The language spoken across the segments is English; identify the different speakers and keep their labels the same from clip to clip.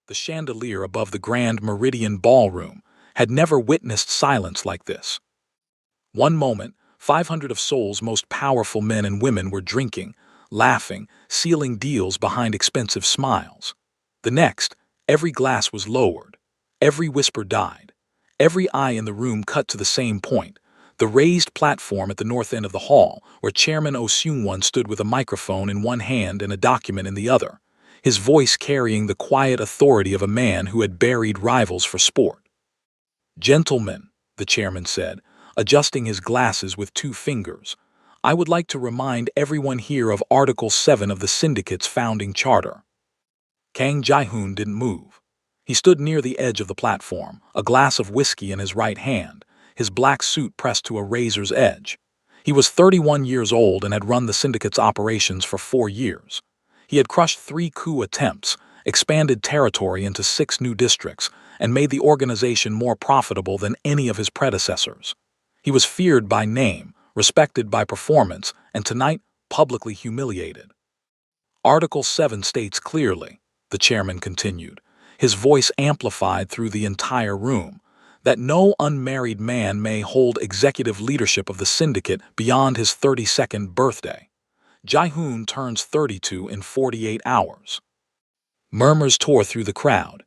Speaker 1: The chandelier above the Grand Meridian Ballroom had never witnessed silence like this. One moment, 500 of Seoul's most powerful men and women were drinking, laughing, sealing deals behind expensive smiles. The next, every glass was lowered, every whisper died, every eye in the room cut to the same point, the raised platform at the north end of the hall, where Chairman Oh Seung-won stood with a microphone in one hand and a document in the other, his voice carrying the quiet authority of a man who had buried rivals for sport. "Gentlemen," the chairman said, adjusting his glasses with two fingers, "I would like to remind everyone here of Article 7 of the syndicate's founding charter." Kang Jae-hoon didn't move. He stood near the edge of the platform, a glass of whiskey in his right hand, his black suit pressed to a razor's edge. He was 31 years old and had run the syndicate's operations for 4 years. He had crushed 3 coup attempts, expanded territory into 6 new districts, and made the organization more profitable than any of his predecessors. He was feared by name, respected by performance, and tonight publicly humiliated. Article 7 states clearly, the chairman continued, his voice amplified through the entire room, that no unmarried man may hold executive leadership of the syndicate beyond his 32nd birthday. Jae-hoon turns 32 in 48 hours. Murmurs tore through the crowd.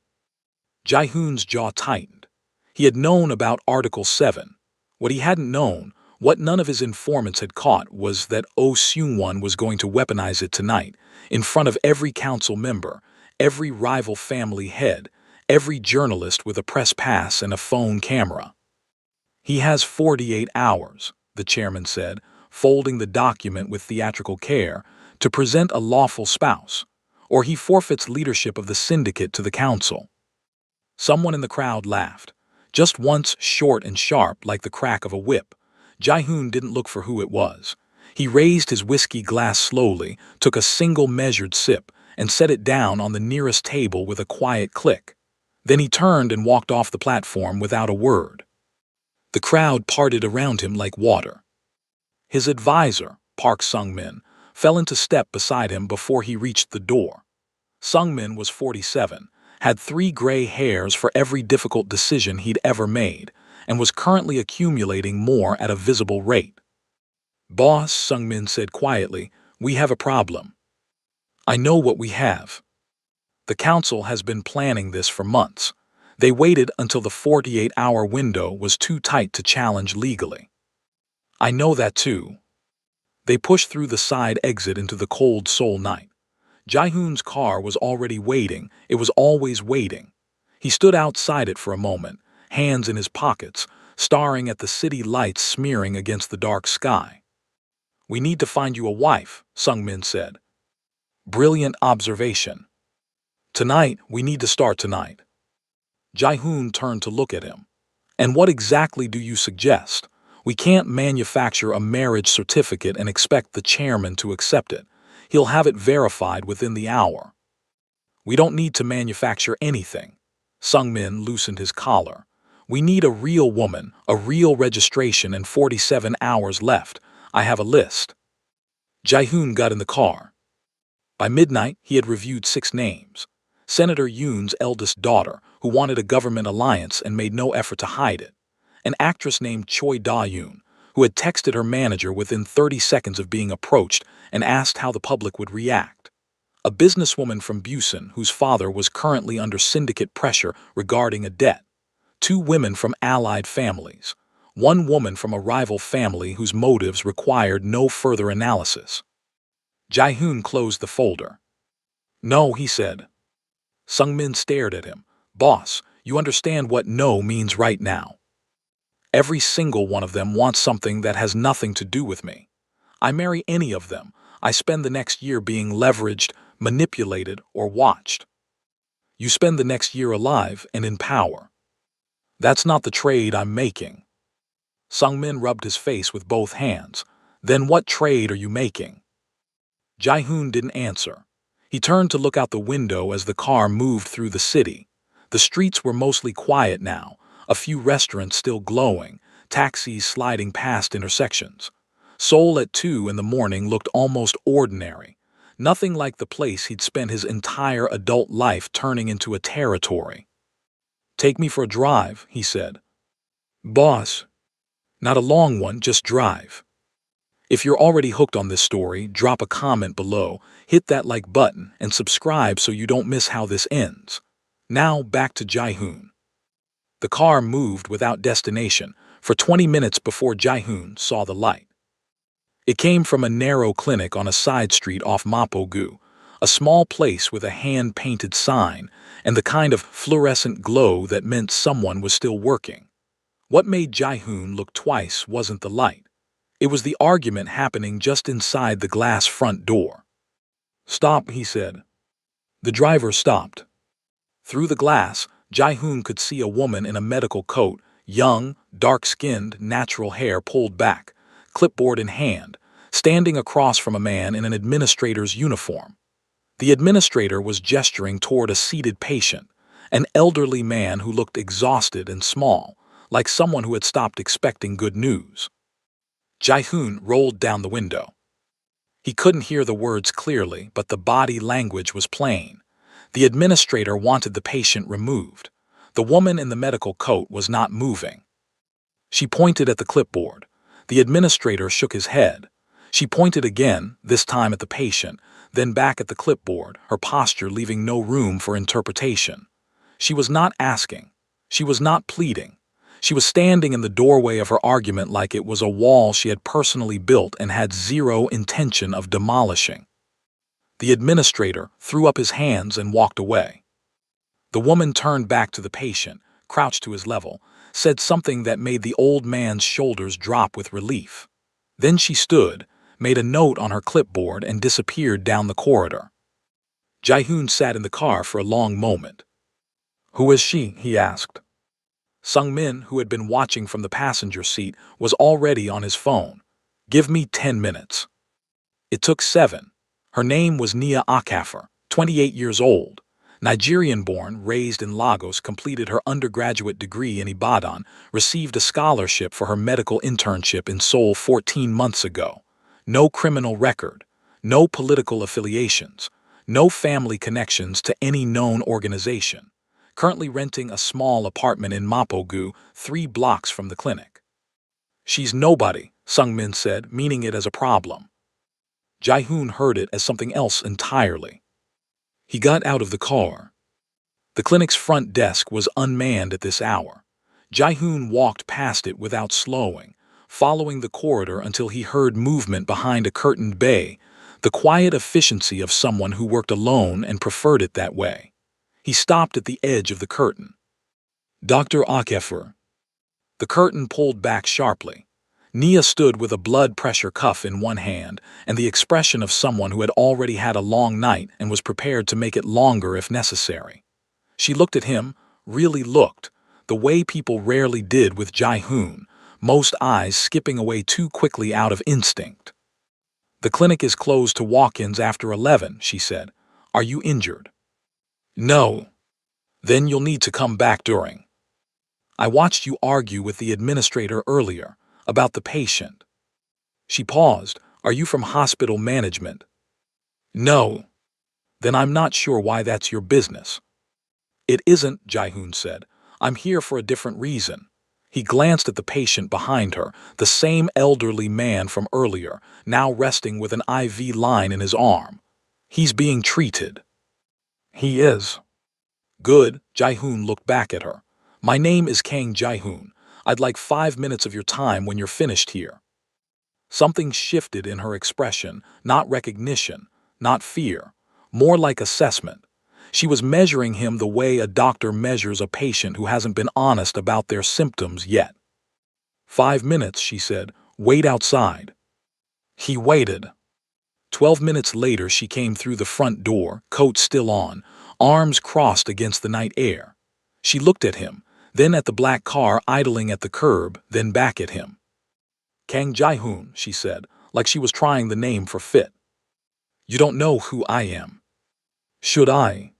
Speaker 1: Jae-hoon's jaw tightened. He had known about Article 7. What he hadn't known, what none of his informants had caught, was that Oh Seung-won was going to weaponize it tonight, in front of every council member, every rival family head, every journalist with a press pass and a phone camera. "He has 48 hours, the chairman said, folding the document with theatrical care, to present a lawful spouse, or he forfeits leadership of the syndicate to the council." Someone in the crowd laughed, just once, short and sharp like the crack of a whip. Jae-hoon didn't look for who it was. He raised his whiskey glass slowly, took a single measured sip, and set it down on the nearest table with a quiet click. Then he turned and walked off the platform without a word. The crowd parted around him like water. His advisor, Park Sung-min, fell into step beside him before he reached the door. Sung-min was 47, had 3 gray hairs for every difficult decision he'd ever made, and was currently accumulating more at a visible rate. "Boss," Sung-min said quietly, "we have a problem." "I know what we have. The council has been planning this for months. They waited until the 48-hour window was too tight to challenge legally." "I know that too." They pushed through the side exit into the cold Seoul night. Jae-hoon's car was already waiting. It was always waiting. He stood outside it for a moment, hands in his pockets, staring at the city lights smearing against the dark sky. "We need to find you a wife," Sung-min said. "Brilliant observation. Tonight, we need to start tonight." Jae-hoon turned to look at him. "And what exactly do you suggest? We can't manufacture a marriage certificate and expect the chairman to accept it. He'll have it verified within the hour." "We don't need to manufacture anything." Sung-min loosened his collar. "We need a real woman, a real registration, and 47 hours left. I have a list." Jae-hoon got in the car. By midnight, he had reviewed 6 names. Senator Yoon's eldest daughter, who wanted a government alliance and made no effort to hide it. An actress named Choi Da-yoon, who had texted her manager within 30 seconds of being approached and asked how the public would react. A businesswoman from Busan, whose father was currently under syndicate pressure regarding a debt. 2 women from allied families. 1 woman from a rival family whose motives required no further analysis. Jae-hoon closed the folder. "No," he said. Sung-min stared at him. "Boss, you understand what no means right now. Every single one of them wants something that has nothing to do with me. I marry any of them. I spend the next year being leveraged, manipulated, or watched. You spend the next year alive and in power. That's not the trade I'm making." Sung-min rubbed his face with both hands. "Then what trade are you making?" Jae-hoon didn't answer. He turned to look out the window as the car moved through the city. The streets were mostly quiet now, a few restaurants still glowing, taxis sliding past intersections. Seoul at 2 in the morning looked almost ordinary. Nothing like the place he'd spent his entire adult life turning into a territory. "Take me for a drive," he said. "Boss, not a long one, just drive." If you're already hooked on this story, drop a comment below, hit that like button, and subscribe so you don't miss how this ends. Now back to Jae-hoon. The car moved without destination for 20 minutes before Jae-hoon saw the light. It came from a narrow clinic on a side street off Mapo-gu, a small place with a hand-painted sign and the kind of fluorescent glow that meant someone was still working. What made Jae-hoon look twice wasn't the light. It was the argument happening just inside the glass front door. "Stop," he said. The driver stopped. Through the glass, Jae-hoon could see a woman in a medical coat, young, dark-skinned, natural hair pulled back, clipboard in hand, standing across from a man in an administrator's uniform. The administrator was gesturing toward a seated patient, an elderly man who looked exhausted and small, like someone who had stopped expecting good news. Jae-hoon rolled down the window. He couldn't hear the words clearly, but the body language was plain. The administrator wanted the patient removed. The woman in the medical coat was not moving. She pointed at the clipboard. The administrator shook his head. She pointed again, this time at the patient, then back at the clipboard, her posture leaving no room for interpretation. She was not asking. She was not pleading. She was standing in the doorway of her argument like it was a wall she had personally built and had zero intention of demolishing. The administrator threw up his hands and walked away. The woman turned back to the patient, crouched to his level, said something that made the old man's shoulders drop with relief. Then she stood, made a note on her clipboard, and disappeared down the corridor. Jae-hoon sat in the car for a long moment. "Who is she?" he asked. Sung-min, who had been watching from the passenger seat, was already on his phone. "Give me 10 minutes." It took 7. Her name was Nia Okafor, 28 years old. Nigerian-born, raised in Lagos, completed her undergraduate degree in Ibadan, received a scholarship for her medical internship in Seoul 14 months ago. No criminal record, no political affiliations, no family connections to any known organization. Currently renting a small apartment in Mapo-gu, 3 blocks from the clinic. "She's nobody," Sung-min said, meaning it as a problem. Jae-hoon heard it as something else entirely. He got out of the car. The clinic's front desk was unmanned at this hour. Jae-hoon walked past it without slowing, following the corridor until he heard movement behind a curtained bay, the quiet efficiency of someone who worked alone and preferred it that way. He stopped at the edge of the curtain. "Dr. Okafor." The curtain pulled back sharply. Nia stood with a blood pressure cuff in one hand and the expression of someone who had already had a long night and was prepared to make it longer if necessary. She looked at him, really looked, the way people rarely did with Jae-hoon, most eyes skipping away too quickly out of instinct. "The clinic is closed to walk-ins after 11, she said. "Are you injured?" "No." "Then you'll need to come back during." "I watched you argue with the administrator earlier about the patient." She paused. "Are you from hospital management?" "No." "Then I'm not sure why that's your business." "It isn't," Jae-hoon said. "I'm here for a different reason." He glanced at the patient behind her, the same elderly man from earlier, now resting with an IV line in his arm. "He's being treated." "He is." "Good." Jae-hoon looked back at her. "My name is Kang Jae-hoon. I'd like 5 minutes of your time when you're finished here." Something shifted in her expression, not recognition, not fear, more like assessment. She was measuring him the way a doctor measures a patient who hasn't been honest about their symptoms yet. "5 minutes," she said. "Wait outside." He waited. 12 minutes later she came through the front door, coat still on, arms crossed against the night air. She looked at him, then at the black car idling at the curb, then back at him. "Kang Jae-hoon," she said, like she was trying the name for fit. "You don't know who I am." "Should I?"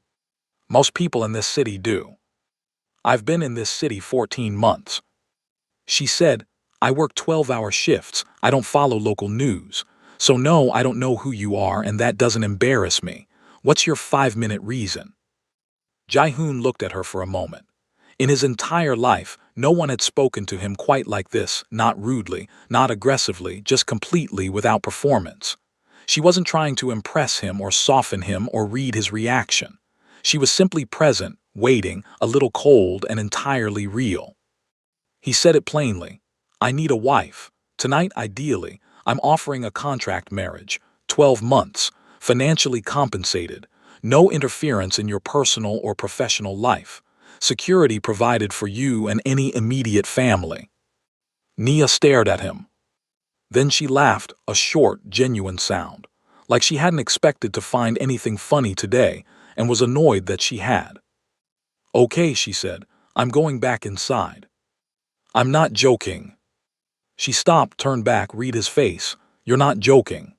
Speaker 1: "Most people in this city do." "I've been in this city 14 months. She said, "I work 12-hour shifts. I don't follow local news. So no, I don't know who you are and that doesn't embarrass me. What's your 5-minute reason? Jae-hoon looked at her for a moment. In his entire life, no one had spoken to him quite like this, not rudely, not aggressively, just completely without performance. She wasn't trying to impress him or soften him or read his reaction. She was simply present, waiting, a little cold and entirely real. He said it plainly. I need a wife. Tonight, ideally, I'm offering a contract marriage, 12 months, financially compensated, no interference in your personal or professional life, security provided for you and any immediate family. Nia stared at him. Then she laughed, a short, genuine sound, like she hadn't expected to find anything funny today and was annoyed that she had. Okay, she said, I'm going back inside. I'm not joking. She stopped, turned back, read his face. You're not joking.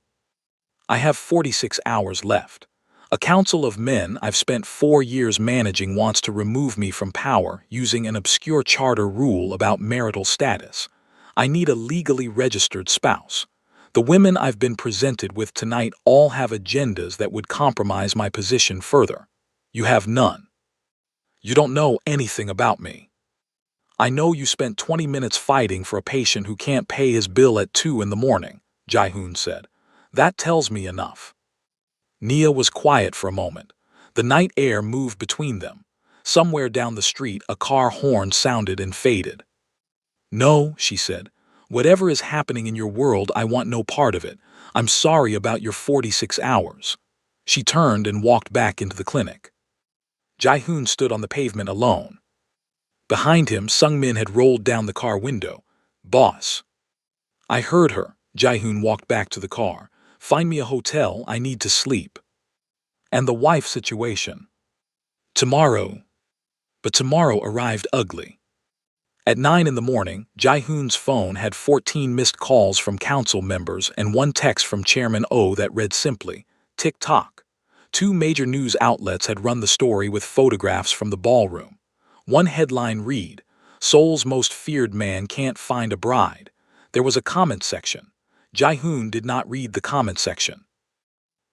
Speaker 1: I have 46 hours left. A council of men I've spent 4 years managing wants to remove me from power using an obscure charter rule about marital status. I need a legally registered spouse. The women I've been presented with tonight all have agendas that would compromise my position further. You have none. You don't know anything about me. I know you spent 20 minutes fighting for a patient who can't pay his bill at 2 in the morning, Jae-hoon said. That tells me enough. Nia was quiet for a moment. The night air moved between them. Somewhere down the street, a car horn sounded and faded. No, she said. Whatever is happening in your world, I want no part of it. I'm sorry about your 46 hours. She turned and walked back into the clinic. Jae-hoon stood on the pavement alone. Behind him, Sung-min had rolled down the car window. Boss. I heard her. Jae-hoon walked back to the car. Find me a hotel, I need to sleep. And the wife situation. Tomorrow. But tomorrow arrived ugly. At 9 in the morning, Jae-hoon's phone had 14 missed calls from council members and one text from Chairman Oh that read simply, tick-tock. 2 major news outlets had run the story with photographs from the ballroom. One headline read, Seoul's most feared man can't find a bride. There was a comment section. Jae-hoon did not read the comment section.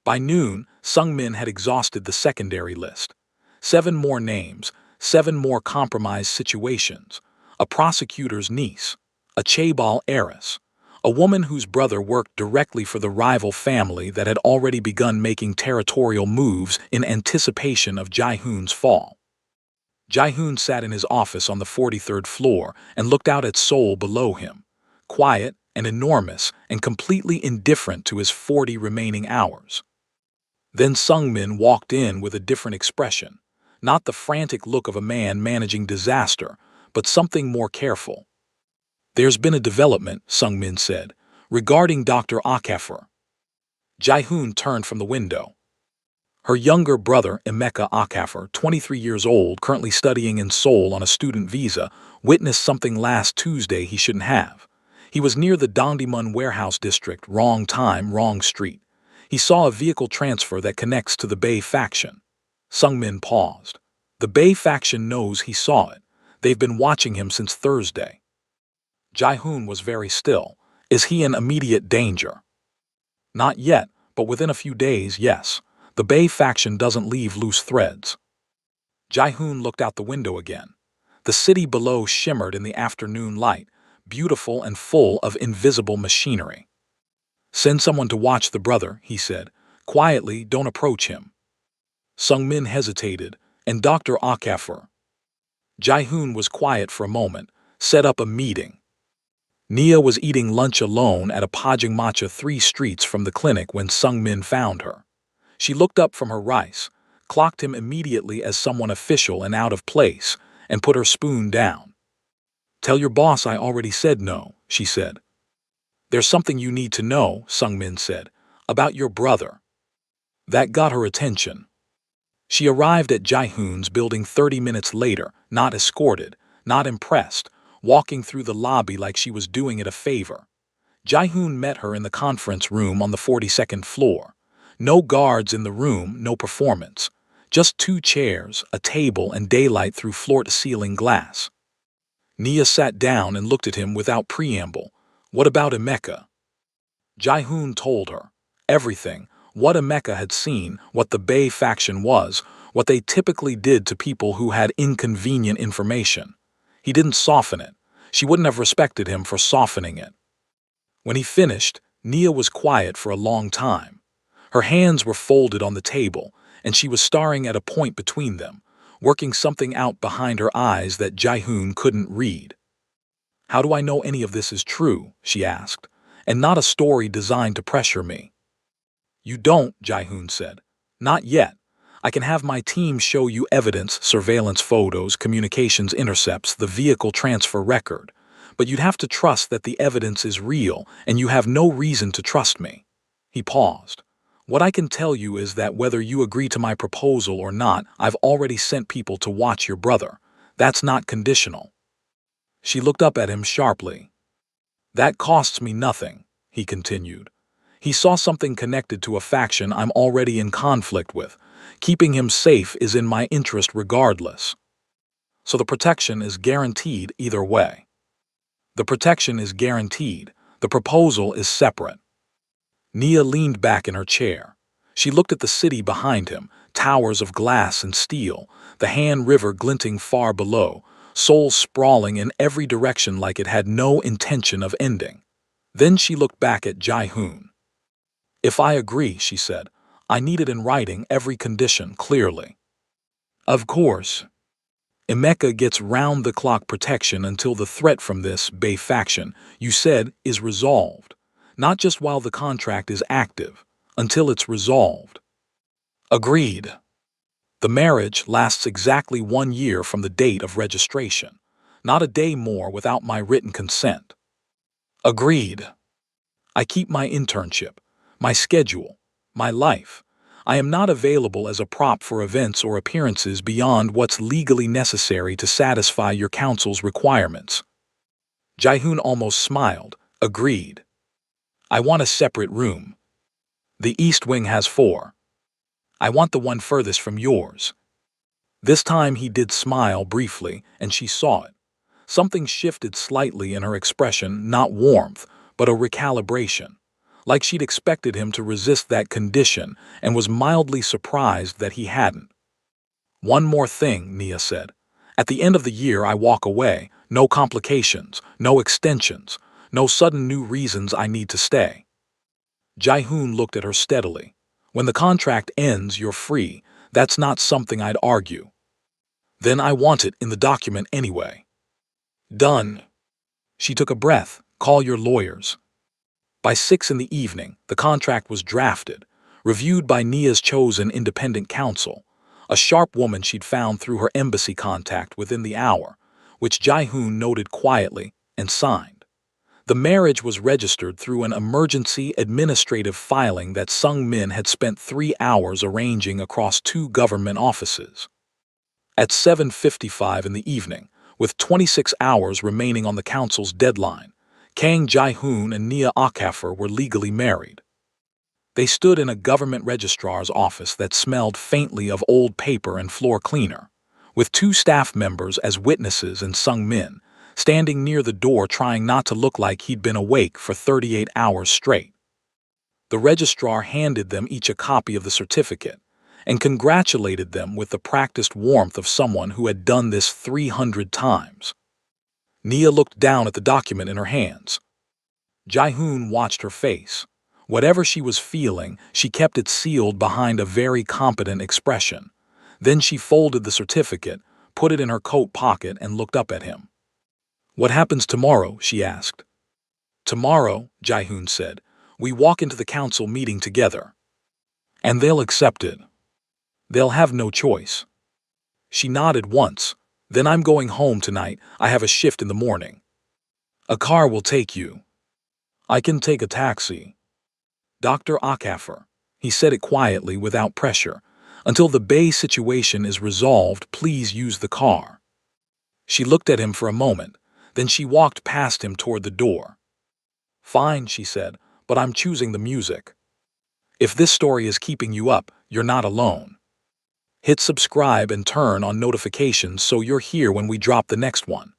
Speaker 1: By noon, Sung-min had exhausted the secondary list. 7 more names, 7 more compromised situations. A prosecutor's niece, a chaebol heiress, a woman whose brother worked directly for the rival family that had already begun making territorial moves in anticipation of Jae-hoon's fall. Jae-hoon sat in his office on the 43rd floor and looked out at Seoul below him, quiet and enormous and completely indifferent to his 40 remaining hours. Then Sung-min walked in with a different expression, not the frantic look of a man managing disaster, but something more careful. There's been a development, Sung-min said, regarding Dr. Akafor. Jae-hoon turned from the window. Her younger brother, Emeka Akafor, 23 years old, currently studying in Seoul on a student visa, witnessed something last Tuesday he shouldn't have. He was near the Dongdaemun warehouse district, wrong time, wrong street. He saw a vehicle transfer that connects to the Bay faction. Sung-min paused. The Bay faction knows he saw it. They've been watching him since Thursday. Jae-hoon was very still. Is he in immediate danger? Not yet, but within a few days, yes. The Bay faction doesn't leave loose threads. Jae-hoon looked out the window again. The city below shimmered in the afternoon light, beautiful and full of invisible machinery. Send someone to watch the brother, he said. Quietly, don't approach him. Sung-min hesitated, and Dr. Akafor. Jae-hoon was quiet for a moment, set up a meeting. Nia was eating lunch alone at a Pajangmacha 3 streets from the clinic when Sung-min found her. She looked up from her rice, clocked him immediately as someone official and out of place, and put her spoon down. Tell your boss I already said no, she said. There's something you need to know, Sung-min said, about your brother. That got her attention. She arrived at Jae-hoon's building 30 minutes later, not escorted, not impressed, walking through the lobby like she was doing it a favor. Jae-hoon met her in the conference room on the 42nd floor. No guards in the room, no performance. Just 2 chairs, a table, and daylight through floor-to-ceiling glass. Nia sat down and looked at him without preamble. What about Emeka? Jai-hoon told her everything, what Emeka had seen, what the Bay faction was, what they typically did to people who had inconvenient information. He didn't soften it. She wouldn't have respected him for softening it. When he finished, Nia was quiet for a long time. Her hands were folded on the table, and she was staring at a point between them, working something out behind her eyes that Jai-hoon couldn't read. "How do I know any of this is true?" she asked, "and not a story designed to pressure me?" "You don't," Jai-hoon said. "Not yet. I can have my team show you evidence, surveillance photos, communications intercepts, the vehicle transfer record. But you'd have to trust that the evidence is real, and you have no reason to trust me." He paused. "What I can tell you is that whether you agree to my proposal or not, I've already sent people to watch your brother. That's not conditional." She looked up at him sharply. "That costs me nothing," he continued. "He saw something connected to a faction I'm already in conflict with. Keeping him safe is in my interest regardless. So the protection is guaranteed either way." "The protection is guaranteed. The proposal is separate." Nia leaned back in her chair. She looked at the city behind him, towers of glass and steel, the Han River glinting far below, Seoul sprawling in every direction like it had no intention of ending. Then she looked back at Jai-hoon. "If I agree," she said, "I need it in writing, every condition, clearly." "Of course. Emeka gets round-the-clock protection until the threat from this Bay faction, you said, is resolved. Not just while the contract is active, until it's resolved." "Agreed." "The marriage lasts exactly 1 year from the date of registration. Not a day more without my written consent." "Agreed." "I keep my internship, my schedule, my life. I am not available as a prop for events or appearances beyond what's legally necessary to satisfy your council's requirements." Jai-hoon almost smiled. "Agreed." "I want a separate room. The East Wing has 4. I want the one furthest from yours." This time he did smile briefly, and she saw it. Something shifted slightly in her expression, not warmth, but a recalibration. Like she'd expected him to resist that condition and was mildly surprised that he hadn't. "One more thing," Nia said. "At the end of the year I walk away. No complications, no extensions, no sudden new reasons I need to stay." Jai-hoon looked at her steadily. "When the contract ends, you're free. That's not something I'd argue." "Then I want it in the document anyway." "Done." She took a breath. "Call your lawyers." By 6 in the evening, the contract was drafted, reviewed by Nia's chosen independent counsel, a sharp woman she'd found through her embassy contact within the hour, which Jai-hoon noted quietly and signed. The marriage was registered through an emergency administrative filing that Sung Min had spent 3 hours arranging across 2 government offices. At 7:55 in the evening, with 26 hours remaining on the council's deadline, Kang Jai-hoon and Nia Akafor were legally married. They stood in a government registrar's office that smelled faintly of old paper and floor cleaner, with 2 staff members as witnesses and Sung Min, standing near the door trying not to look like he'd been awake for 38 hours straight. The registrar handed them each a copy of the certificate and congratulated them with the practiced warmth of someone who had done this 300 times. Nia looked down at the document in her hands. Jai-hoon watched her face. Whatever she was feeling, she kept it sealed behind a very competent expression. Then she folded the certificate, put it in her coat pocket, and looked up at him. "What happens tomorrow?" she asked. "Tomorrow," Jai-hoon said, "we walk into the council meeting together. And they'll accept it. They'll have no choice." She nodded once. "Then I'm going home tonight. I have a shift in the morning." "A car will take you." "I can take a taxi." "Dr. Akafor," he said it quietly without pressure, "until the Bay situation is resolved, please use the car." She looked at him for a moment, then she walked past him toward the door. "Fine," she said, "but I'm choosing the music. If this story is keeping you up, you're not alone. Hit subscribe and turn on notifications so you're here when we drop the next one.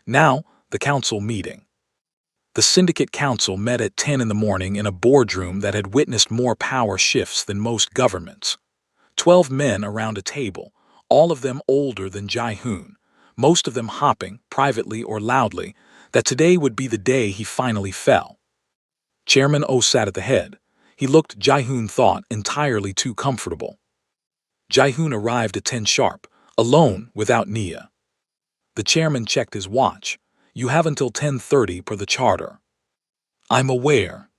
Speaker 1: Now, the council meeting." The syndicate council met at 10 in the morning in a boardroom that had witnessed more power shifts than most governments. 12 men around a table, all of them older than Jae-hoon, most of them hopping, privately or loudly, that today would be the day he finally fell. Chairman Oh sat at the head. He looked, Jae-hoon thought, entirely too comfortable. Jae-hoon arrived at 10 sharp, alone, without Nia. The chairman checked his watch. You have until 10:30 per the charter. I'm aware.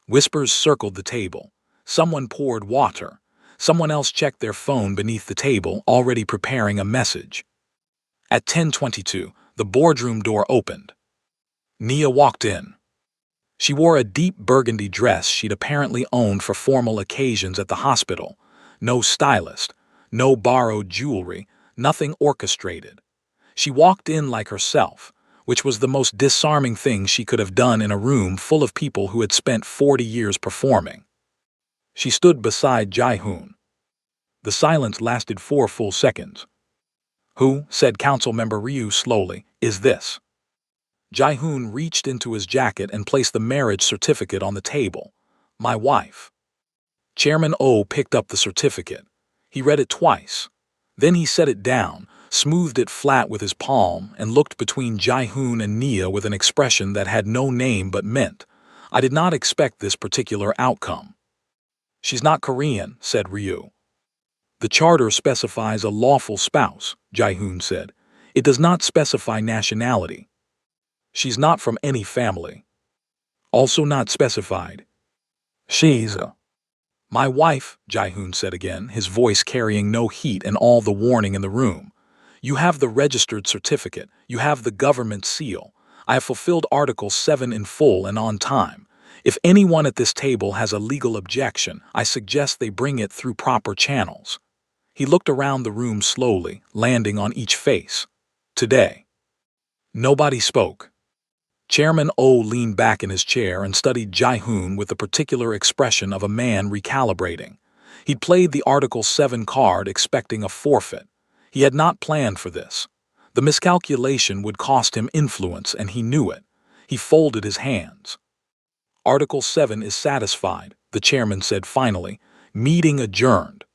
Speaker 1: Whispers circled the table. Someone poured water. Someone else checked their phone beneath the table, already preparing a message. At 10:22, the boardroom door opened. Nia walked in. She wore a deep burgundy dress she'd apparently owned for formal occasions at the hospital. No stylist, no borrowed jewelry, nothing orchestrated. She walked in like herself, which was the most disarming thing she could have done in a room full of people who had spent 40 years performing. She stood beside Jae-hoon. The silence lasted 4 full seconds. Who, said Council Member Ryu slowly, is this? Jae-hoon reached into his jacket and placed the marriage certificate on the table. My wife. Chairman Oh picked up the certificate. He read it twice. Then he set it down, smoothed it flat with his palm, and looked between Jae-hoon and Nia with an expression that had no name but meant, I did not expect this particular outcome. She's not Korean, said Ryu. The charter specifies a lawful spouse, Jae-hoon said. It does not specify nationality. She's not from any family. Also not specified. She's a... My wife, Jae-hoon said again, his voice carrying no heat and all the warning in the room. You have the registered certificate. You have the government seal. I have fulfilled Article 7 in full and on time. If anyone at this table has a legal objection, I suggest they bring it through proper channels. He looked around the room slowly, landing on each face. Today. Nobody spoke. Chairman Oh leaned back in his chair and studied Jae-hoon with the particular expression of a man recalibrating. He'd played the Article 7 card expecting a forfeit. He had not planned for this. The miscalculation would cost him influence, and he knew it. He folded his hands. Article 7 is satisfied, the chairman said finally. Meeting adjourned.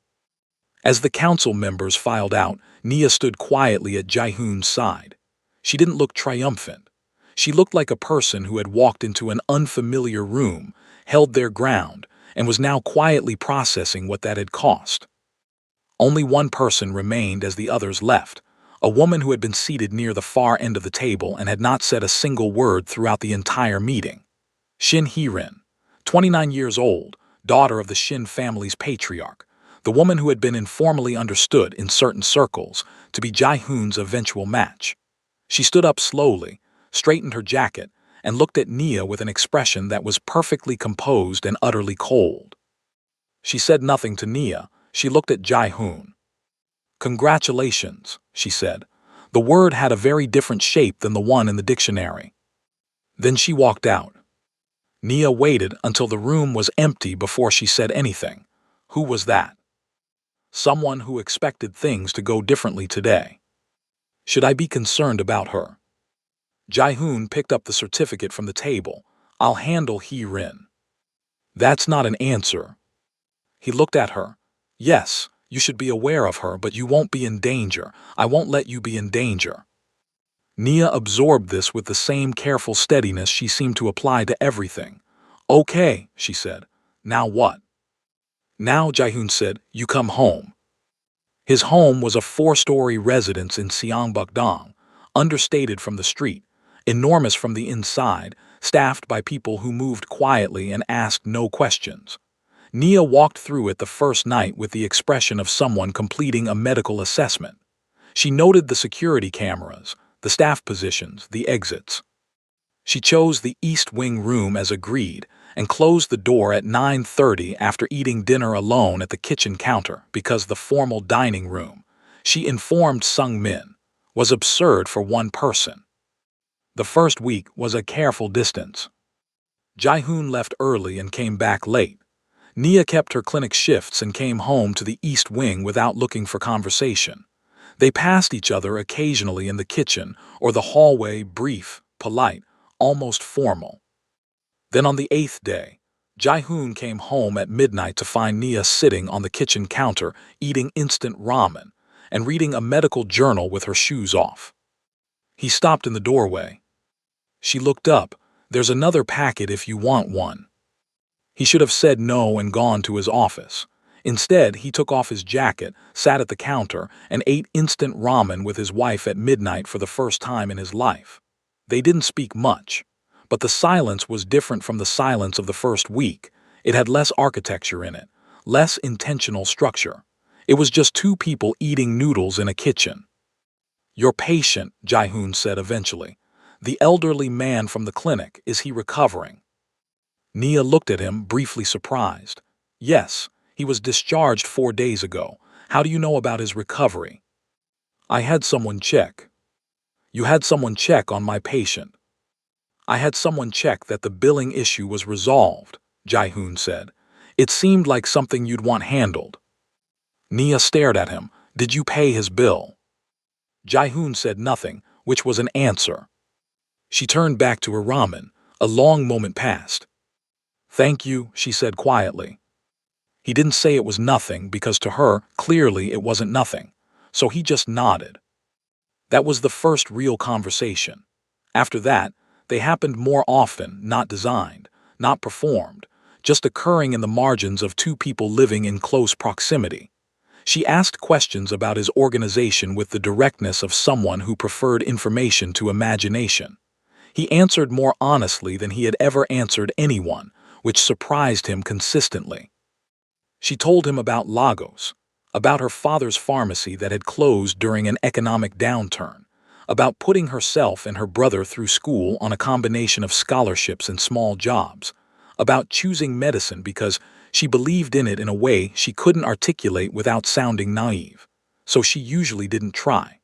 Speaker 1: As the council members filed out, Nia stood quietly at Jae-hoon's side. She didn't look triumphant. She looked like a person who had walked into an unfamiliar room, held their ground, and was now quietly processing what that had cost. Only one person remained as the others left, a woman who had been seated near the far end of the table and had not said a single word throughout the entire meeting. Shin Hee-rin, 29 years old, daughter of the Shin family's patriarch, the woman who had been informally understood in certain circles to be Jae-hoon's eventual match. She stood up slowly, straightened her jacket, and looked at Nia with an expression that was perfectly composed and utterly cold. She said nothing to Nia. She looked at Jae-hoon. Congratulations, she said. The word had a very different shape than the one in the dictionary. Then she walked out. Nia waited until the room was empty before she said anything. Who was that? Someone who expected things to go differently today. Should I be concerned about her? Jae-hoon picked up the certificate from the table. I'll handle Hee-rin. That's not an answer. He looked at her. Yes, you should be aware of her, but you won't be in danger. I won't let you be in danger. Nia absorbed this with the same careful steadiness she seemed to apply to everything. Okay, she said. Now what? Now, Jae-hoon said, you come home. His home was a 4-story residence in Seongbuk-dong, understated from the street, enormous from the inside, staffed by people who moved quietly and asked no questions. Nia walked through it the first night with the expression of someone completing a medical assessment. She noted the security cameras, the staff positions, the exits. She chose the East Wing room as agreed and closed the door at 9:30 after eating dinner alone at the kitchen counter because the formal dining room, she informed Sung-min, was absurd for one person. The first week was a careful distance. Jae-hoon left early and came back late. Nia kept her clinic shifts and came home to the East Wing without looking for conversation. They passed each other occasionally in the kitchen or the hallway, brief, polite, almost formal. Then on the 8th day, Jae-hoon came home at midnight to find Nia sitting on the kitchen counter eating instant ramen and reading a medical journal with her shoes off. He stopped in the doorway. She looked up. "There's another packet if you want one." He should have said no and gone to his office. Instead, he took off his jacket, sat at the counter, and ate instant ramen with his wife at midnight for the first time in his life. They didn't speak much, but the silence was different from the silence of the first week. It had less architecture in it, less intentional structure. It was just two people eating noodles in a kitchen. "Your patient," Jae-hoon said eventually. "The elderly man from the clinic, is he recovering?" Nia looked at him, briefly surprised. "Yes, he was discharged 4 days ago. How do you know about his recovery?" "I had someone check." "You had someone check on my patient?" "I had someone check that the billing issue was resolved," Jae-hoon said. "It seemed like something you'd want handled." Nia stared at him. "Did you pay his bill?" Jae-hoon said nothing, which was an answer. She turned back to her ramen. A long moment passed. "Thank you," she said quietly. He didn't say it was nothing because to her, clearly it wasn't nothing. So he just nodded. That was the first real conversation. After that, they happened more often, not designed, not performed, just occurring in the margins of two people living in close proximity. She asked questions about his organization with the directness of someone who preferred information to imagination. He answered more honestly than he had ever answered anyone, which surprised him consistently. She told him about Lagos, about her father's pharmacy that had closed during an economic downturn, about putting herself and her brother through school on a combination of scholarships and small jobs, about choosing medicine because she believed in it in a way she couldn't articulate without sounding naive, so she usually didn't try.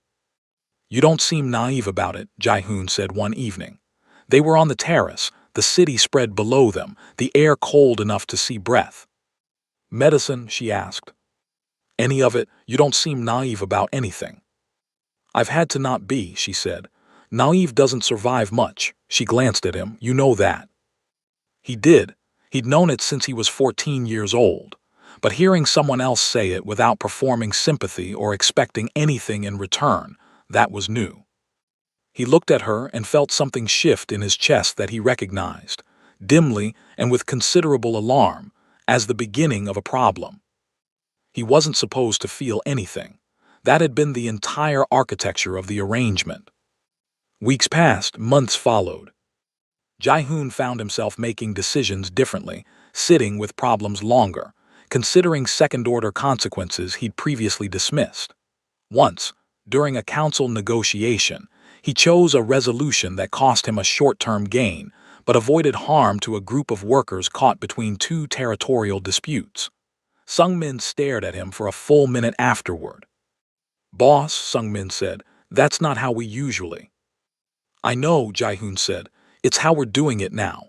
Speaker 1: "You don't seem naive about it," Jae-hoon said one evening. They were on the terrace, the city spread below them, the air cold enough to see breath. "Medicine?" she asked. "Any of it? You don't seem naive about anything." "I've had to not be," she said. "Naive doesn't survive much." She glanced at him. "You know that." He did. He'd known it since he was 14 years old. But hearing someone else say it without performing sympathy or expecting anything in return, that was new. He looked at her and felt something shift in his chest that he recognized, dimly and with considerable alarm, as the beginning of a problem. He wasn't supposed to feel anything. That had been the entire architecture of the arrangement. Weeks passed, months followed. Jae-hoon found himself making decisions differently, sitting with problems longer, considering second-order consequences he'd previously dismissed. Once, during a council negotiation, he chose a resolution that cost him a short-term gain, but avoided harm to a group of workers caught between two territorial disputes. Sung-min stared at him for a full minute afterward. "Boss," Sung-min said, "that's not how we usually." "I know," Jae-hoon said. "It's how we're doing it now."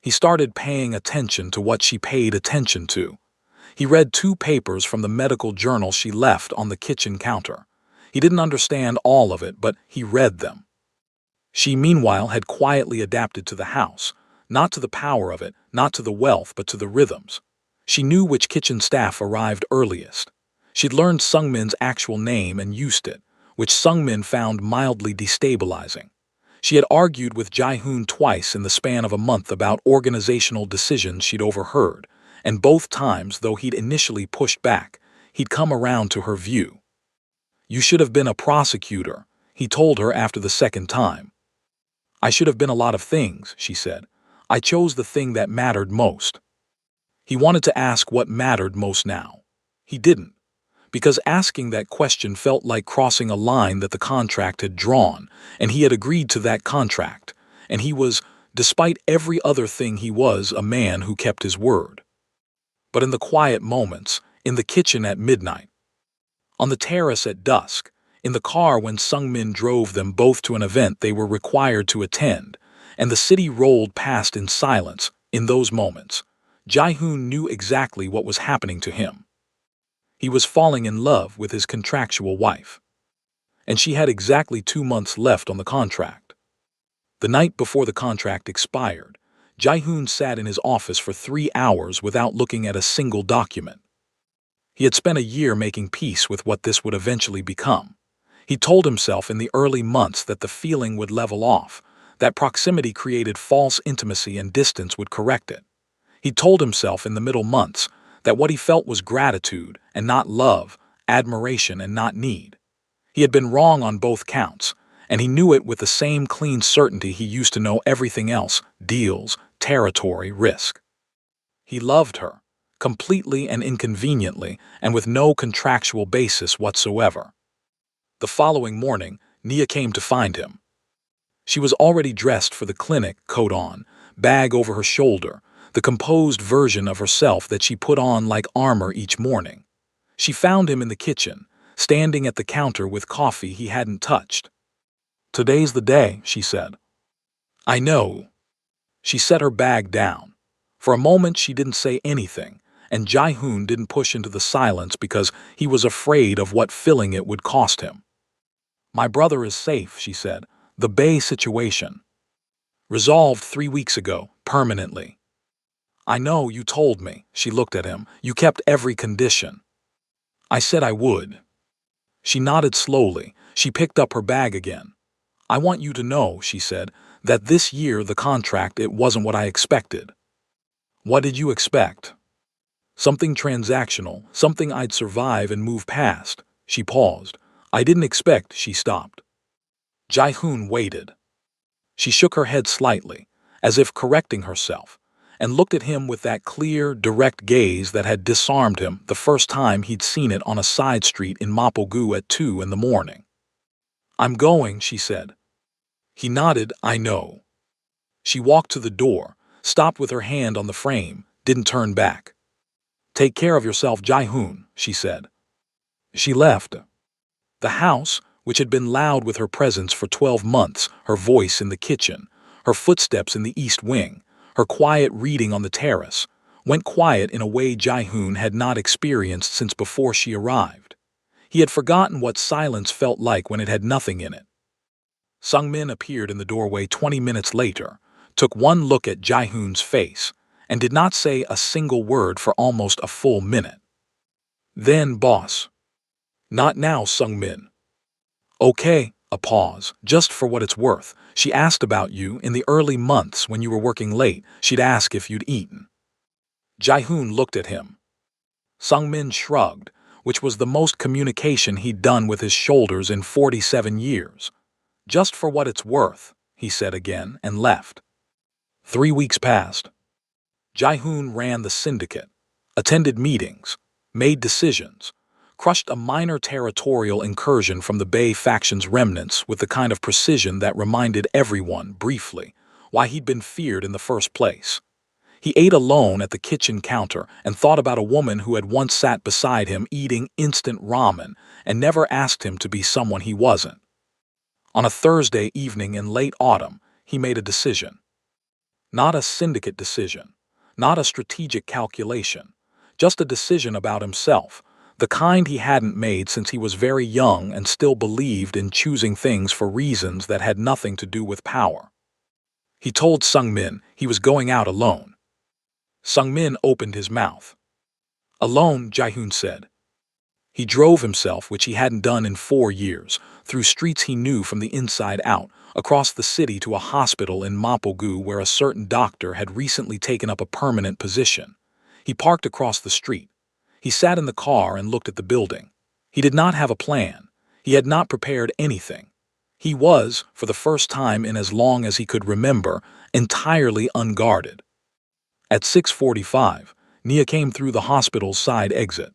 Speaker 1: He started paying attention to what she paid attention to. He read 2 papers from the medical journal she left on the kitchen counter. He didn't understand all of it, but he read them. She, meanwhile, had quietly adapted to the house, not to the power of it, not to the wealth, but to the rhythms. She knew which kitchen staff arrived earliest. She'd learned Sung-min's actual name and used it, which Sung-min found mildly destabilizing. She had argued with Jae-hoon twice in the span of a month about organizational decisions she'd overheard, and both times, though he'd initially pushed back, he'd come around to her view. "You should have been a prosecutor," he told her after the second time. "I should have been a lot of things," she said. "I chose the thing that mattered most." He wanted to ask what mattered most now. He didn't, because asking that question felt like crossing a line that the contract had drawn, and he had agreed to that contract, and he was, despite every other thing he was, a man who kept his word. But in the quiet moments, in the kitchen at midnight, on the terrace at dusk, in the car when Sung-min drove them both to an event they were required to attend, and the city rolled past in silence, in those moments, Jae-hoon knew exactly what was happening to him. He was falling in love with his contractual wife. And she had exactly 2 months left on the contract. The night before the contract expired, Jae-hoon sat in his office for 3 hours without looking at a single document. He had spent a year making peace with what this would eventually become. He told himself in the early months that the feeling would level off, that proximity created false intimacy and distance would correct it. He told himself in the middle months that what he felt was gratitude and not love, admiration and not need. He had been wrong on both counts, and he knew it with the same clean certainty he used to know everything else: deals, territory, risk. He loved her, completely and inconveniently, and with no contractual basis whatsoever. The following morning, Nia came to find him. She was already dressed for the clinic, coat on, bag over her shoulder, the composed version of herself that she put on like armor each morning. She found him in the kitchen, standing at the counter with coffee he hadn't touched. "Today's the day," she said. "I know." She set her bag down. For a moment she didn't say anything, and Jae-hoon didn't push into the silence because he was afraid of what filling it would cost him. "My brother is safe," she said. "The Bay situation resolved 3 weeks ago, permanently." "I know, you told me." She looked at him. "You kept every condition." "I said I would." She nodded slowly. She picked up her bag again. "I want you to know," she said, "that this year the contract, it wasn't what I expected." "What did you expect?" "Something transactional, something I'd survive and move past." She paused. "I didn't expect," she stopped. Jae-hoon waited. She shook her head slightly, as if correcting herself, and looked at him with that clear, direct gaze that had disarmed him the first time he'd seen it on a side street in Maplegu at 2 in the morning. "I'm going," she said. He nodded. "I know." She walked to the door, stopped with her hand on the frame, didn't turn back. "Take care of yourself, Jae-hoon," she said. She left. The house, which had been loud with her presence for 12 months, her voice in the kitchen, her footsteps in the east wing, her quiet reading on the terrace, went quiet in a way Jae-hoon had not experienced since before she arrived. He had forgotten what silence felt like when it had nothing in it. Sung-min appeared in the doorway 20 minutes later, took one look at Jae-hoon's face, and did not say a single word for almost a full minute. "Then, boss." "Not now, Sung-min." "Okay." A pause. "Just for what it's worth. She asked about you in the early months when you were working late. She'd ask if you'd eaten." Jae-hoon looked at him. Sung-min shrugged, which was the most communication he'd done with his shoulders in 47 years. "Just for what it's worth," he said again, and left. 3 weeks passed. Jae-hoon ran the syndicate, attended meetings, made decisions, crushed a minor territorial incursion from the Bay faction's remnants with the kind of precision that reminded everyone, briefly, why he'd been feared in the first place. He ate alone at the kitchen counter and thought about a woman who had once sat beside him eating instant ramen and never asked him to be someone he wasn't. On a Thursday evening in late autumn, he made a decision. Not a syndicate decision, not a strategic calculation, just a decision about himself, the kind he hadn't made since he was very young and still believed in choosing things for reasons that had nothing to do with power. He told Sung-min he was going out alone. Sung-min opened his mouth. "Alone," Jae-hoon said. He drove himself, which he hadn't done in 4 years, through streets he knew from the inside out, across the city to a hospital in Maplegu where a certain doctor had recently taken up a permanent position. He parked across the street. He sat in the car and looked at the building. He did not have a plan. He had not prepared anything. He was, for the first time in as long as he could remember, entirely unguarded. At 6:45, Nia came through the hospital's side exit.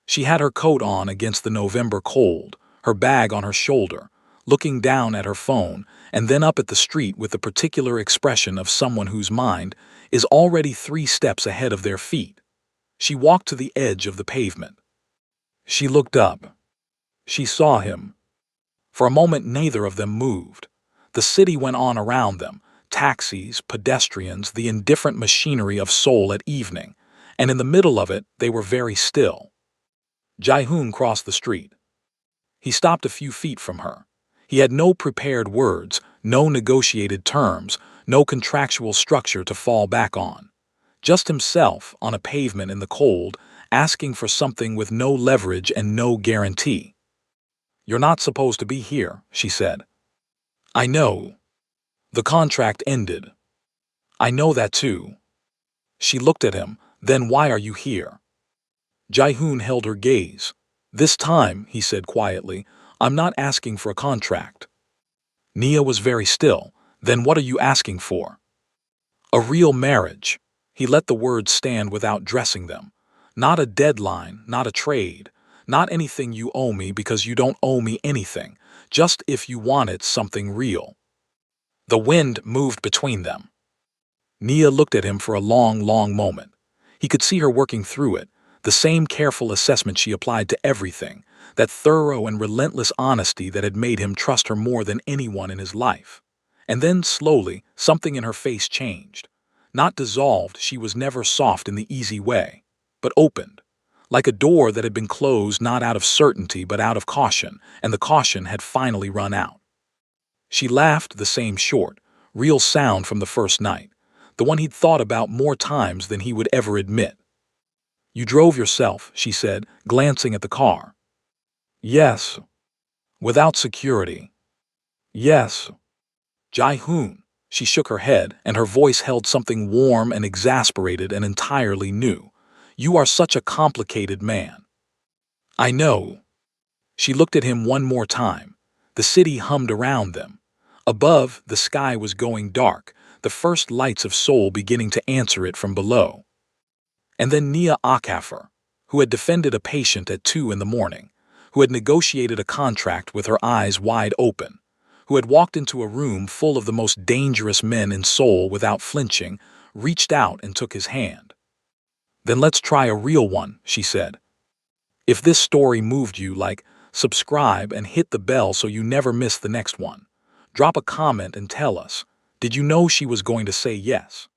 Speaker 1: She had her coat on against the November cold, her bag on her shoulder, looking down at her phone and then up at the street with the particular expression of someone whose mind is already 3 steps ahead of their feet. She walked to the edge of the pavement. She looked up. She saw him. For a moment neither of them moved. The city went on around them, taxis, pedestrians, the indifferent machinery of Seoul at evening, and in the middle of it they were very still. Jae-hoon crossed the street. He stopped a few feet from her. He had no prepared words, No negotiated terms, no contractual structure to fall back on. Just himself on a pavement in the cold, asking for something with no leverage and no guarantee. "You're not supposed to be here," she said. "I know. The contract ended. I know that too." She looked at him. "Then why are you here?" Jae-hoon held her gaze. "This time," he said quietly, "I'm not asking for a contract." Nia was very still. "Then what are you asking for?" "A real marriage." He let the words stand without dressing them. "Not a deadline, not a trade, not anything you owe me because you don't owe me anything, just if you wanted something real." The wind moved between them. Nia looked at him for a long, long moment. He could see her working through it, the same careful assessment she applied to everything, that thorough and relentless honesty that had made him trust her more than anyone in his life. And then, slowly, something in her face changed. Not dissolved, she was never soft in the easy way, but opened. Like a door that had been closed not out of certainty but out of caution, and the caution had finally run out. She laughed, the same short, real sound from the first night, the one he'd thought about more times than he would ever admit. "You drove yourself," she said, glancing at the car. "Yes." "Without security." "Yes." "Jae-hoon." She shook her head, and her voice held something warm and exasperated and entirely new. "You are such a complicated man." "I know." She looked at him one more time. The city hummed around them. Above, the sky was going dark, the first lights of Seoul beginning to answer it from below. And then Nia Akafer, who had defended a patient at 2 in the morning, who had negotiated a contract with her eyes wide open, who had walked into a room full of the most dangerous men in Seoul without flinching, reached out and took his hand. "Then let's try a real one," she said. "If this story moved you, subscribe and hit the bell so you never miss the next one. Drop a comment and tell us, did you know she was going to say yes?"